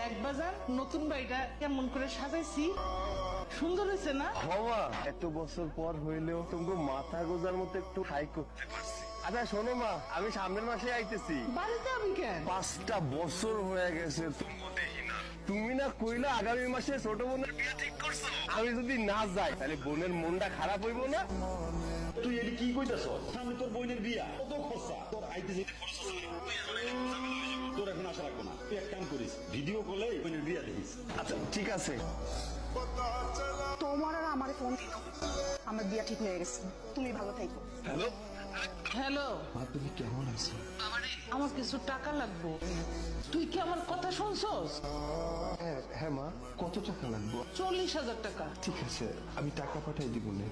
দেখ বাজার নতুন বাড়িটা কেমন করে সাজাইছি, সুন্দর হয়েছে না? বাবা এত বছর পর হইলেও তুমি মাথা গোজার মতো একটু হাই করতে পারছি। আচ্ছা শোনো মা, আমি সামনের মাসে আইতেছি। বাড়িতে আমি কেন? 5টা বছর হয়ে গেছে তুমি না কইলা আগামী মাসে ছোট বোনের বিয়ে ঠিক করছো। আমি যদি না যাই তাহলে বোনের মনটা খারাপ হইব না? তুই এটি কি কইতাছ? সামনে তোর বোনের বিয়া, কত খরচা তোর আইতে যেতে খরচ আছে না? তোর এখন আশা রাখবো না, তুই এক কাম করিস, ভিডিও কলে বোনের বিয়া দেখিস। আচ্ছা ঠিক আছে। তোমার আর আমার ফোন দিল, আমার বিয়া ঠিক হয়ে গেছে, তুমি ভালো থাকো। হ্যালো হ্যালো, তুমি কেমন আছো? আমার কিছু টাকা লাগবে। তুই কি আমার কথা শুনছস? হ্যাঁ মা, কত টাকা লাগবে? 40,000 টাকা। ঠিক আছে, আমি টাকা পাঠাই দিব না।